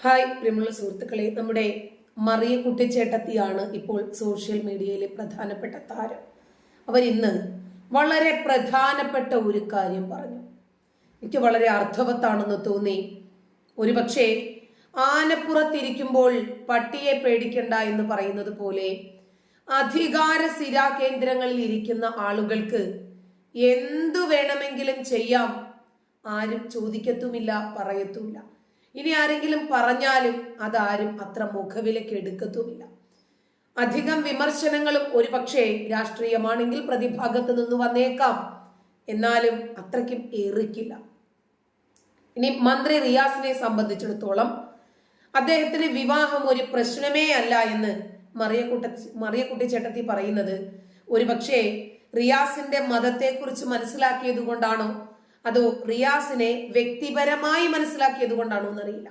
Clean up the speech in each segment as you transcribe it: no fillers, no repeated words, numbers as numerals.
Hi പ്രിയമുള്ള സുഹൃത്തുക്കളെ, നമ്മുടെ മറിയ കുട്ടിച്ചേട്ടത്തിയാണ് ഇപ്പോൾ സോഷ്യൽ മീഡിയയിലെ പ്രധാനപ്പെട്ട താരം. അവരിന്ന് വളരെ പ്രധാനപ്പെട്ട ഒരു കാര്യം പറഞ്ഞു. എനിക്ക് വളരെ അർത്ഥവത്താണെന്ന് തോന്നി. ഒരുപക്ഷെ ആനപ്പുറത്തിരിക്കുമ്പോൾ പട്ടിയെ പേടിക്കണ്ട എന്ന് പറയുന്നത് പോലെ അധികാര സ്ഥിരാ കേന്ദ്രങ്ങളിൽ ഇരിക്കുന്ന ആളുകൾക്ക് എന്തു വേണമെങ്കിലും ചെയ്യാം, ആരും ചോദിക്കത്തുമില്ല, പറയത്തുമില്ല. ഇനി ആരെങ്കിലും പറഞ്ഞാലും അതാരും അത്ര മുഖവിലക്ക് എടുക്കത്തുമില്ല. അധികം വിമർശനങ്ങളും ഒരു പക്ഷേ രാഷ്ട്രീയമാണെങ്കിൽ പ്രതിഭാഗത്ത് നിന്ന് വന്നേക്കാം, എന്നാലും അത്രയ്ക്കും ഏറിക്കില്ല. ഇനി മന്ത്രി റിയാസിനെ സംബന്ധിച്ചിടത്തോളം അദ്ദേഹത്തിന് വിവാഹം ഒരു പ്രശ്നമേ അല്ല എന്ന് മറിയ കുട്ടിച്ചേട്ടത്തി പറയുന്നത് ഒരു പക്ഷേ റിയാസിന്റെ മതത്തെക്കുറിച്ച് മനസ്സിലാക്കിയത് കൊണ്ടാണോ അതോ റിയാസിനെ വ്യക്തിപരമായി മനസ്സിലാക്കിയത് കൊണ്ടാണോ എന്നറിയില്ല.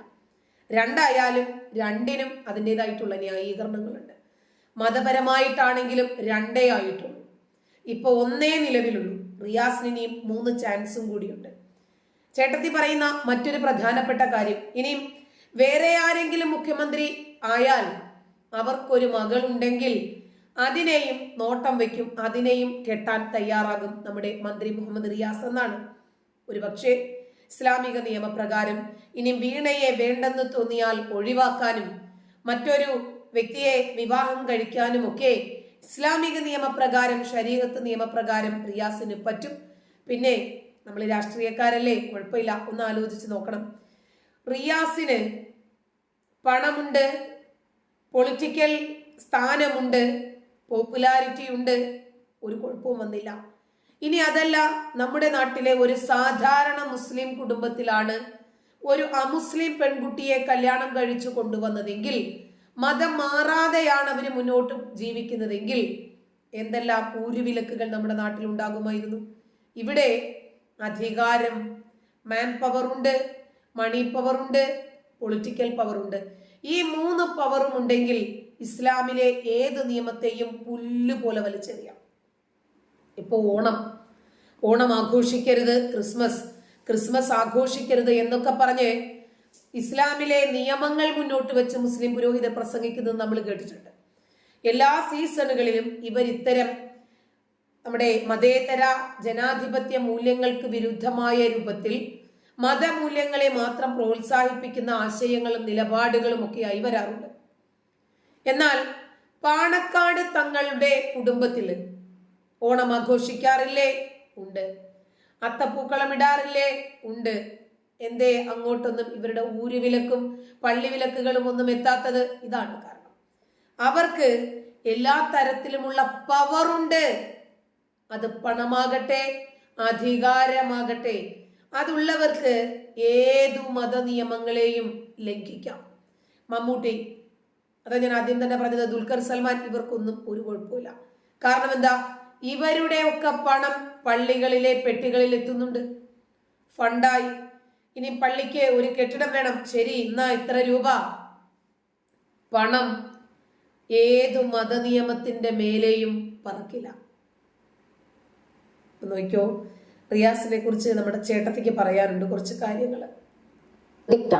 രണ്ടായാലും രണ്ടിനും അതിൻ്റെതായിട്ടുള്ള ന്യായീകരണങ്ങളുണ്ട്. മതപരമായിട്ടാണെങ്കിലും രണ്ടേ ആയിട്ടുള്ളൂ. ഇപ്പൊ ഒന്നേ നിലവിലുള്ളൂ. റിയാസിന് ഇനിയും 3 ചാൻസും കൂടിയുണ്ട്. ചേട്ടത്തി പറയുന്ന മറ്റൊരു പ്രധാനപ്പെട്ട കാര്യം, ഇനിയും വേറെ ആരെങ്കിലും മുഖ്യമന്ത്രി ആയാൽ അവർക്കൊരു മകളുണ്ടെങ്കിൽ അതിനെയും നോട്ടം വെക്കും, അതിനെയും കെട്ടാൻ തയ്യാറാകും നമ്മുടെ മന്ത്രി മുഹമ്മദ് റിയാസ് എന്നാണ്. ഒരുപക്ഷെ ഇസ്ലാമിക നിയമപ്രകാരം ഇനി വീണയെ വേണ്ടെന്ന് തോന്നിയാൽ ഒഴിവാക്കാനും മറ്റൊരു വ്യക്തിയെ വിവാഹം കഴിക്കാനും ഒക്കെ ഇസ്ലാമിക നിയമപ്രകാരം, ശരീഅത്ത് നിയമപ്രകാരം റിയാസിന് പറ്റും. പിന്നെ നമ്മൾ രാഷ്ട്രീയക്കാരല്ലേ, കുഴപ്പമില്ല. ഒന്ന് ആലോചിച്ച് നോക്കണം. റിയാസിന് പണമുണ്ട്, പൊളിറ്റിക്കൽ സ്ഥാനമുണ്ട്, പോപ്പുലാരിറ്റി ഉണ്ട്, ഒരു കുഴപ്പവും വന്നില്ല. ഇനി അതല്ല, നമ്മുടെ നാട്ടിലെ ഒരു സാധാരണ മുസ്ലിം കുടുംബത്തിലാണ് ഒരു അമുസ്ലിം പെൺകുട്ടിയെ കല്യാണം കഴിച്ചു കൊണ്ടുവന്നതെങ്കിൽ, മതം മാറാതെയാണ് അവര് മുന്നോട്ട് ജീവിക്കുന്നതെങ്കിൽ എന്തെല്ലാം ഊരുവിലക്കുകൾ നമ്മുടെ നാട്ടിൽ ഉണ്ടാകുമായിരുന്നു. ഇവിടെ അധികാരം, മാൻ പവർ ഉണ്ട്, മണി പവർ ഉണ്ട്, പൊളിറ്റിക്കൽ പവർ ഉണ്ട്. ഈ 3 പവറും ഉണ്ടെങ്കിൽ ഇസ്ലാമിലെ ഏത് നിയമത്തെയും പുല്ലുപോലെ വലിച്ചെറിയാം. ഇപ്പൊ ഓണം ആഘോഷിക്കരുത്, ക്രിസ്മസ് ആഘോഷിക്കരുത് എന്നൊക്കെ പറഞ്ഞ് ഇസ്ലാമിലെ നിയമങ്ങൾ മുന്നോട്ട് വെച്ച് മുസ്ലിം പുരോഹിതർ പ്രസംഗിക്കുന്നത് നമ്മൾ കേട്ടിട്ടുണ്ട്. എല്ലാ സീസണുകളിലും ഇവർ ഇത്തരം നമ്മുടെ മതേതര ജനാധിപത്യ മൂല്യങ്ങൾക്ക് വിരുദ്ധമായ രൂപത്തിൽ മതമൂല്യങ്ങളെ മാത്രം പ്രോത്സാഹിപ്പിക്കുന്ന ആശയങ്ങളും നിലപാടുകളും ഒക്കെയായി വരാറുണ്ട്. എന്നാൽ പാണക്കാട് തങ്ങളുടെ കുടുംബത്തിൽ ഓണം ആഘോഷിക്കാറില്ലേ? ഉണ്ട്. അത്തപ്പൂക്കളം ഇടാറില്ലേ? ഉണ്ട്. എന്തേ അങ്ങോട്ടൊന്നും ഇവരുടെ ഊരുവിലക്കും പള്ളിവിലക്കുകളും ഒന്നും എത്താത്തത്? ഇതാണ് കാരണം. അവർക്ക് എല്ലാ തരത്തിലുമുള്ള പവറുണ്ട്. അത് പണമാകട്ടെ, അധികാരമാകട്ടെ, അതുള്ളവർക്ക് ഏതു മതനിയമങ്ങളെയും ലംഘിക്കാം. മമ്മൂട്ടി, അതാ ഞാൻ ആദ്യം തന്നെ പറഞ്ഞത്, ദുൽഖർ സൽമാൻ, ഇവർക്കൊന്നും ഒരു കുഴപ്പമില്ല. കാരണം എന്താ? ഇവരുടെ ഒക്കെ പണം പള്ളികളിലെ പെട്ടികളിൽ എത്തുന്നുണ്ട്, ഫണ്ടായി. ഇനി പള്ളിക്ക് ഒരു കെട്ടിടം വേണം, ശരി, ഇന്നാ ഇത്ര രൂപ. പണം ഏതു മതനിയമത്തിന്റെ മേലെയും പറക്കില്ല. നോക്കിയോ, റിയാസിനെ കുറിച്ച് നമ്മുടെ ചേട്ടത്തിക്ക് പറയാനുണ്ട് കുറച്ച് കാര്യങ്ങൾ.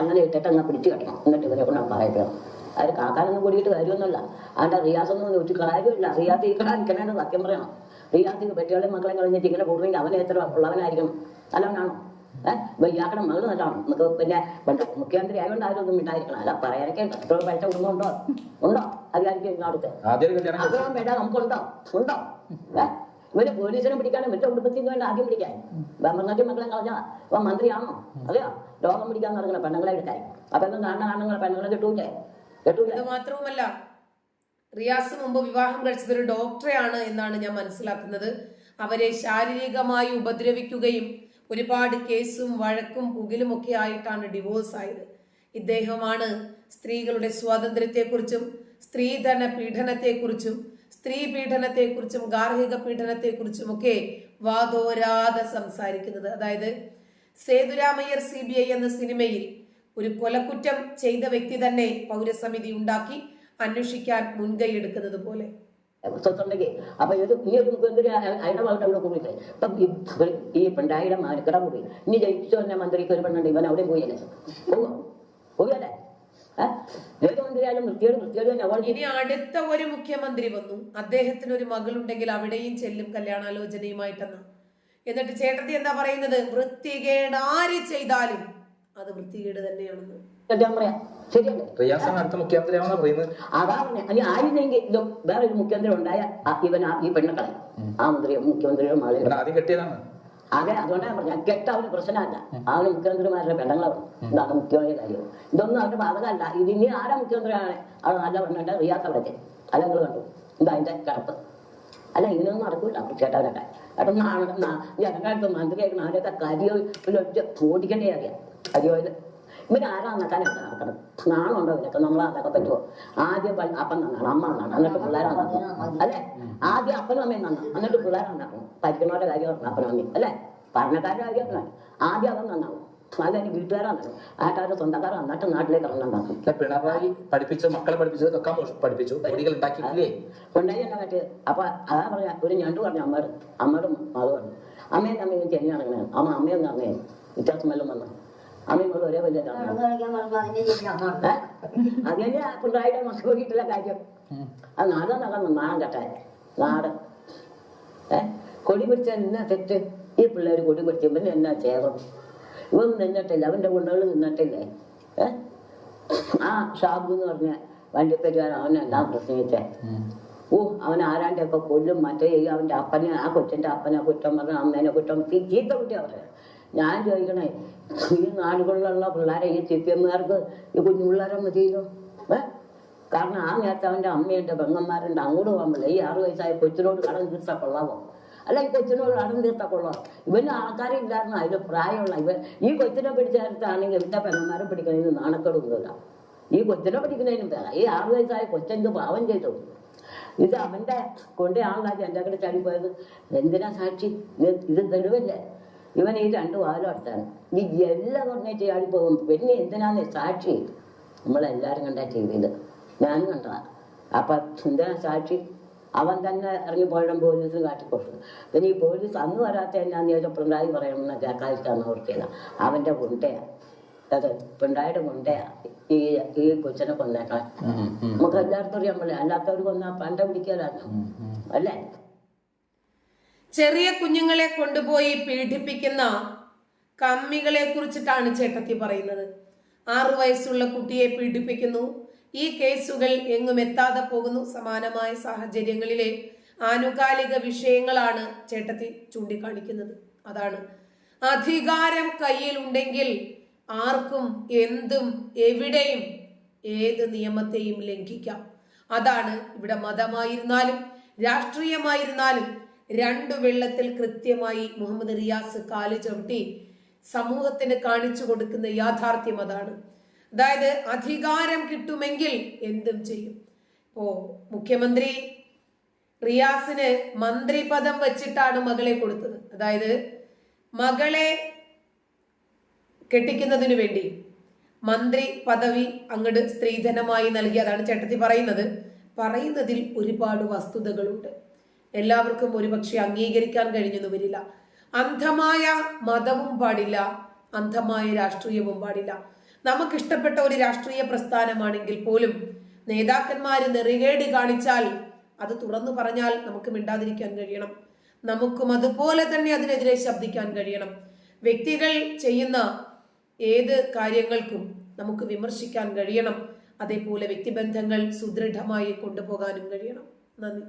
അങ്ങനെ ഇട്ടിട്ട് അങ്ങ് പിടിച്ചു കെട്ടണം, എന്നിട്ട് ഇവരെ കൊണ്ട് പറയണം. അത് കാക്കാനൊന്നും കൂടിയിട്ട് കാര്യമൊന്നുമില്ല. അതിന്റെ റിയാസൊന്നും ഒരു കാര്യമില്ല. റിയാസ് ഈ കടാ നിൽക്കണേന്ന് സത്യം പറയണം. റിയാസിക്ക് പെട്ടികളെ മക്കളെ കളഞ്ഞിട്ട് ഇങ്ങനെ കൂടുന്നെങ്കിൽ അവനെ എത്ര ഉള്ളവനായിരിക്കും? നല്ലവനാണോ? ഇയാക്കടെ മകള് നല്ലതാണ്. നമുക്ക് പിന്നെ മുഖ്യമന്ത്രി ആയതുകൊണ്ട് ആരും ഒന്നും ഉണ്ടായിരിക്കണം. അല്ല പറയാനൊക്കെ എത്ര പൈസ കുടുംബമുണ്ടോ? ഉണ്ടോ? അതായിരിക്കും ഇങ്ങോട്ട് ആഗ്രഹം വേണ്ട. നമുക്കുണ്ടോ? ഉണ്ടോ? ഇവര് പോലീസിനെ പിടിക്കാനും മറ്റേ കുടുംബത്തിൽ വേണ്ട ആദ്യം പിടിക്കാൻ. ഭരണത്തിൽ മക്കളെ കളഞ്ഞാ അപ്പൊ മന്ത്രിയാണോ? അതെയോ ലോകം പിടിക്കാന്ന് പറഞ്ഞ പെണ്ണുങ്ങളെ എടുക്കാൻ. അപ്പൊ എന്തും കാണുന്ന പെണ്ണുങ്ങളെ കിട്ടൂലേ? ഇത് മാത്രവുമല്ല, റിയാസ് മുമ്പ് വിവാഹം കഴിച്ചത് ഒരു ഡോക്ടറെയാണ് എന്നാണ് ഞാൻ മനസ്സിലാക്കുന്നത്. അവരെ ശാരീരികമായി ഉപദ്രവിക്കുകയും ഒരുപാട് കേസും വഴക്കും പുകിലും ഒക്കെ ആയിട്ടാണ് ഡിവോഴ്സ് ആയത്. ഇദ്ദേഹമാണ് സ്ത്രീകളുടെ സ്വാതന്ത്ര്യത്തെക്കുറിച്ചും സ്ത്രീധന പീഡനത്തെക്കുറിച്ചും സ്ത്രീ പീഡനത്തെക്കുറിച്ചും ഗാർഹിക പീഡനത്തെക്കുറിച്ചും ഒക്കെ വാതോരാതെ സംസാരിക്കുന്നത്. അതായത് സേതുരാമയ്യർ CBI എന്ന സിനിമയിൽ ഒരു കൊലക്കുറ്റം ചെയ്ത വ്യക്തി തന്നെ പൗരസമിതി ഉണ്ടാക്കി അന്വേഷിക്കാൻ മുൻകൈ എടുക്കുന്നത് പോലെ. അപ്പൊ ഈ ഒരു മുഖ്യമന്ത്രി അയാളുടെ മകളുടെ അവിടെ കൂടിയില്ലേ? ഇപ്പം ഈ പിണ്ടായിയുടെ മരക്കട കൂടി ഇനി ജയിച്ചു തന്നെ മന്ത്രിക്ക് ഒരു പെണ്ണുണ്ട്, ഇവൻ അവിടെ പോയല്ലേ? പോകല്ലേ? ഏത് മന്ത്രിയായാലും വൃത്തിയോട് തന്നെ അവൾ ഇനി അടുത്ത ഒരു മുഖ്യമന്ത്രി വന്നു, അദ്ദേഹത്തിന് ഒരു മകളുണ്ടെങ്കിൽ അവിടെയും ചെല്ലും കല്യാണാലോചനയുമായിട്ടെന്ന. എന്നിട്ട് ചേട്ടത്തി എന്താ പറയുന്നത്? വൃത്തികേട് ആര് ചെയ്താലും അത് വൃത്തികേട് തന്നെയാണെന്ന്. പറയാം. ശരിയല്ലേ? റിയാസാണ് അടുത്ത മുഖ്യമന്ത്രിയാണെന്ന് പറയുന്നത്. അതാ പറഞ്ഞ ഇനി ആയിരുന്നെങ്കിൽ ഇതും വേറെ ഒരു മുഖ്യമന്ത്രി ഉണ്ടായ ഇവൻ ഈ പെണ്ണക്കളെ ആ മുഖ്യമന്ത്രിയുടെ മകളെ ആദ്യം കെട്ടിയതാണ്. അതെ, അതുകൊണ്ടാണ് പറഞ്ഞ കെട്ട അവന് പ്രശ്നമല്ല. അവന് മുഖ്യമന്ത്രിമാരുടെ പെണ്ണങ്ങളാണ്. ഇതാണ് മുഖ്യമായ കാര്യം. ഇതൊന്നും അവന്റെ ബാധകമല്ല. ഇത് ഇനി ആരാ മുഖ്യമന്ത്രിയാണ് അത് നല്ല പറഞ്ഞിട്ട് റിയാസ് അവിടത്തെ അല്ലെങ്കിൽ കണ്ടു എന്താ അതിന്റെ കിടപ്പ്. അല്ല ഇങ്ങനെയൊന്നും നടക്കൂല ചേട്ടവരൊക്കെ. ഏട്ടൻ ജനങ്ങളുടെ മന്ത്രിയായിരിക്കണം. അവരൊക്കെ കരിയോ ഓടിക്കേണ്ടേ അറിയാം. കരിയോയിൽ ഇവരാരാ നക്കാനൊക്കെ നടക്കണം. നാണുണ്ടോ ഇവരൊക്കെ? നമ്മളതൊക്കെ പറ്റുമോ? ആദ്യം അപ്പൻ നന്നാണ്, അമ്മ നന്നാണ്, എന്നിട്ട് പിള്ളേരാ നന്നാക്കണം. അല്ലെ? ആദ്യം അപ്പനും അമ്മയും നന്നാണ്, എന്നിട്ട് പിള്ളേരാ നന്നാക്കണം. പഠിക്കുന്നവരുടെ കാര്യം അപ്പനും അമ്മയും അല്ലെ? പഠനക്കാരുടെ കാര്യം ആദ്യം അവൻ നന്നാവും. അതെനിക്ക് വീട്ടുകാരാണ്, ആട്ടാരുടെ സ്വന്തക്കാരാണ്, എന്നിട്ട് നാട്ടിലേക്ക് ഇറങ്ങുന്നുണ്ടാക്കും. പിണറായി പഠിപ്പിച്ചു, മക്കളെ പഠിപ്പിച്ചത് വെക്കാൻ പഠിപ്പിച്ചു, പൊടികൾ ഉണ്ടാക്കിയില്ലേ? കൊണ്ടായി എന്നെ കാട്ടിയത്. അപ്പൊ അതാ പറഞ്ഞ ഒരു ഞണ്ട് പറഞ്ഞു അമ്മയോടും അത് പറഞ്ഞു. അമ്മയും അമ്മയും ചെറിയാണ് അമ്മയൊന്നും അമ്മയെ വ്യത്യാസം വല്ലതും വന്നു. അമ്മയോട് ഒരേ വലിയ അത് തന്നെയാ പിണറായിയുടെ മക്കൾ നോക്കിയിട്ടുള്ള കാര്യം. അത് നാടൻ നടന്നു നാടൻ കെട്ടായ നാട്. കൊടി പിടിച്ച എന്നാ തെറ്റ്? ഈ പിള്ളേർ കൊടി പിടിച്ച പിന്നെ എന്നാ ചേർന്നു? ഇവൻ നിന്നിട്ടില്ല, അവന്റെ ഗുണ്ടകൾ നിന്നിട്ടില്ലേ? ആ ഷാബു എന്ന് പറഞ്ഞ വണ്ടിപ്പേരുകാരൻ അവനെല്ലാം പ്രസംഗിച്ചേ. അവൻ ആരാണ്ടൊക്കെ കൊല്ലും, മറ്റേ അവന്റെ അപ്പനെ, ആ കൊച്ചിന്റെ അപ്പനെ കുറ്റം പറഞ്ഞ അമ്മേനെ കുറ്റം ചീത്ത കുട്ടിയാ പറയാ. ഞാൻ ചോദിക്കണേ, ഈ നാടുകളിലുള്ള പിള്ളേരെ ഈ CPM-കാർക്ക് ഈ കുഞ്ഞു പിള്ളേരെ മതിയല്ലോ. കാരണം ആ നേരത്തെ അവന്റെ അമ്മയുണ്ട്, പെങ്ങന്മാരുണ്ട്, അങ്ങോട്ട് പോകുമ്പോൾ ഈ 6 വയസ്സായ കൊച്ചിനോട് കടം തീർത്താ കൊള്ളാമോ? അല്ല, ഈ കൊച്ചിനോട് കടം തീർത്താ കൊള്ളാം? ഇവന് ആൾക്കാരില്ലായിരുന്നു അതിന് പ്രായമുള്ള ഇവൻ. ഈ കൊച്ചിനെ പിടിച്ച നേരത്താണെങ്കിൽ ഇവന്റെ പെങ്ങന്മാരെ പിടിക്കുന്നതിന് നാണക്കേടൊന്നുമില്ല. ഈ കൊച്ചിനെ പിടിക്കുന്നതിനും വേറെ ഈ 6 വയസ്സായ കൊച്ചെന്ത് പാവം ചെയ്തു. ഇത് അവന്റെ കൊണ്ടേ ആളാക്കി എൻ്റെ കൂടെ ചാടിപ്പോയത്. എന്തിനാ സാക്ഷി? ഇത് തെളിവല്ലേ? ഇവൻ ഈ 2 വാലും അടുത്താണ്. ഈ എല്ലാം പറഞ്ഞിട്ട് ചാടിപ്പോകും. പിന്നെ എന്തിനാന്ന് സാക്ഷി? നമ്മളെല്ലാരും കണ്ട TV-യില്, ഞാനും കണ്ടതാ. അപ്പൊ എന്തിനാ സാക്ഷി? അവൻ തന്നെ ഇറങ്ങി പോയడం പോലീസിന് കാട്ടിക്കൊടുത്തു. പിന്നെ ഈ പോലീസ് അന്ന് വരാത്ത എന്നാന്ന് ചോദിച്ചാൽ പിണറായി പറയണമെന്ന് കേൾക്കാതിരിക്കാന്ന് ഓർത്തില്ല. അവന്റെ കൊണ്ടയാ അത്, പിണറായിയുടെ കൊണ്ടയാ ഈ കൊച്ചിനെ കൊന്നേക്കാൻ. നമുക്ക് എല്ലാവർക്കും അറിയാൻ പോലെ, അല്ലാത്തവർ കൊന്നാ പണ്ട പിടിക്കാനോ അല്ലേ? ചെറിയ കുഞ്ഞുങ്ങളെ കൊണ്ടുപോയി പീഡിപ്പിക്കുന്ന കമ്മികളെ കുറിച്ചിട്ടാണ് ചേട്ടത്തി പറയുന്നത്. 6 വയസ്സുള്ള കുട്ടിയെ പീഡിപ്പിക്കുന്നു. ഈ കേസുകൾ എങ്ങും എത്താതെ പോകുന്നു. സമാനമായ സാഹചര്യങ്ങളിലെ ആനുകാലിക വിഷയങ്ങളാണ് ചേട്ടത്തി ചൂണ്ടിക്കാണിക്കുന്നത്. അതാണ്, അധികാരം കയ്യിലുണ്ടെങ്കിൽ ആർക്കും എന്തും എവിടെയും ഏത് നിയമത്തെയും ലംഘിക്കാം. അതാണ് ഇവിടെ മതമായിരുന്നാലും രാഷ്ട്രീയമായിരുന്നാലും 2 വെള്ളത്തിൽ കൃത്യമായി മുഹമ്മദ് റിയാസ് കാല് ചവിട്ടി സമൂഹത്തിന് കാണിച്ചു കൊടുക്കുന്ന യാഥാർത്ഥ്യം അതാണ്. അതായത് അധികാരം കിട്ടുമെങ്കിൽ എന്തും ചെയ്യും. ഇപ്പോ മുഖ്യമന്ത്രി റിയാസിന് മന്ത്രിപദം വെച്ചിട്ടാണ് മകളെ കൊടുത്തത്. അതായത് മകളെ കെട്ടിക്കുന്നതിനു വേണ്ടി മന്ത്രി പദവി അങ്ങട് സ്ത്രീധനമായി നൽകി. അതാണ് ചേട്ടത്തി പറയുന്നതിൽ ഒരുപാട് വസ്തുതകളുണ്ട്. എല്ലാവർക്കും ഒരുപക്ഷെ അംഗീകരിക്കാൻ കഴിഞ്ഞെന്ന് വരില്ല. അന്ധമായ മതവും പാടില്ല, അന്ധമായ രാഷ്ട്രീയവും പാടില്ല. നമുക്കിഷ്ടപ്പെട്ട ഒരു രാഷ്ട്രീയ പ്രസ്ഥാനമാണെങ്കിൽ പോലും നേതാക്കന്മാര് നെറികേട് കാണിച്ചാൽ അത് തുറന്നു പറഞ്ഞാൽ നമുക്ക് മിണ്ടാതിരിക്കാൻ കഴിയണം. നമുക്കും അതുപോലെ തന്നെ അതിനെതിരെ ശബ്ദിക്കാൻ കഴിയണം. വ്യക്തികൾ ചെയ്യുന്ന ഏത് കാര്യങ്ങൾക്കും നമുക്ക് വിമർശിക്കാൻ കഴിയണം. അതേപോലെ വ്യക്തിബന്ധങ്ങൾ സുദൃഢമായി കൊണ്ടുപോകാനും കഴിയണം. നന്ദി.